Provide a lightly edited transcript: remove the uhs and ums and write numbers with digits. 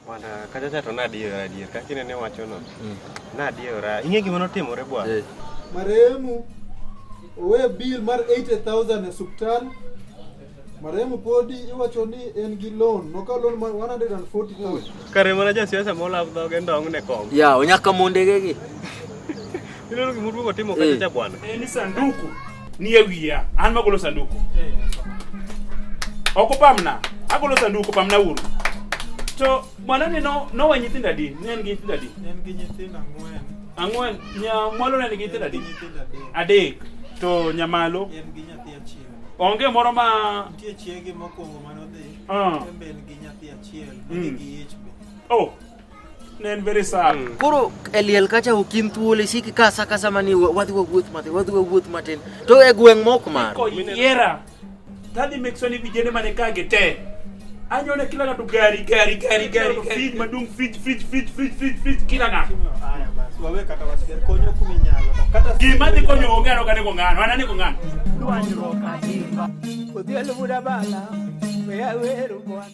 Wanda kacha to nadiera kaka inene wachono. Nadiera. Ing'e gima notimore bwa? Marehemu owe bill mar 80,000 e suptal. Marehemu podi iwacho ni en gi loan, nokawo loan mar 140,000. Kare mana jasiasa molap dhoge ndong ne kom. Ya, onyaka mondegegi. Ineno gima duogo timo kacha bwana. Ni sanduku ni e wiya, an magolo sanduku. Oko pamna, agolo sanduku pamna uru. To mwana ni no wa nyithinda di, ne en gi nyithinda di. En gi nyithinda Ang'wen, nya mwalo ne gi nyithinda di. Adek. To nyamalo En gi nyathi achiel. onge moro ma Nitie chiege mokwongo manodhi. En be en gi nyathi achiel, gi ich be. Oh, ne en very sad. Koro eliel kacha okin thuolo isiki kasa mani wadhi wuoth matin. To e gweng' mok mar. Ko yiera. Tadi make sure ni vijende mane kage te. Anyone kila ng'ato gari. Feed madung feed kila ng'ato. Aya basi, wawe kata wasiker konyo kuminyalo. Kata Gima dhi konyo ong'ano kane ko ng'ano, anane ko ng'ano. Dwanyruok adimba, odhiel buda bala, we awero bwana.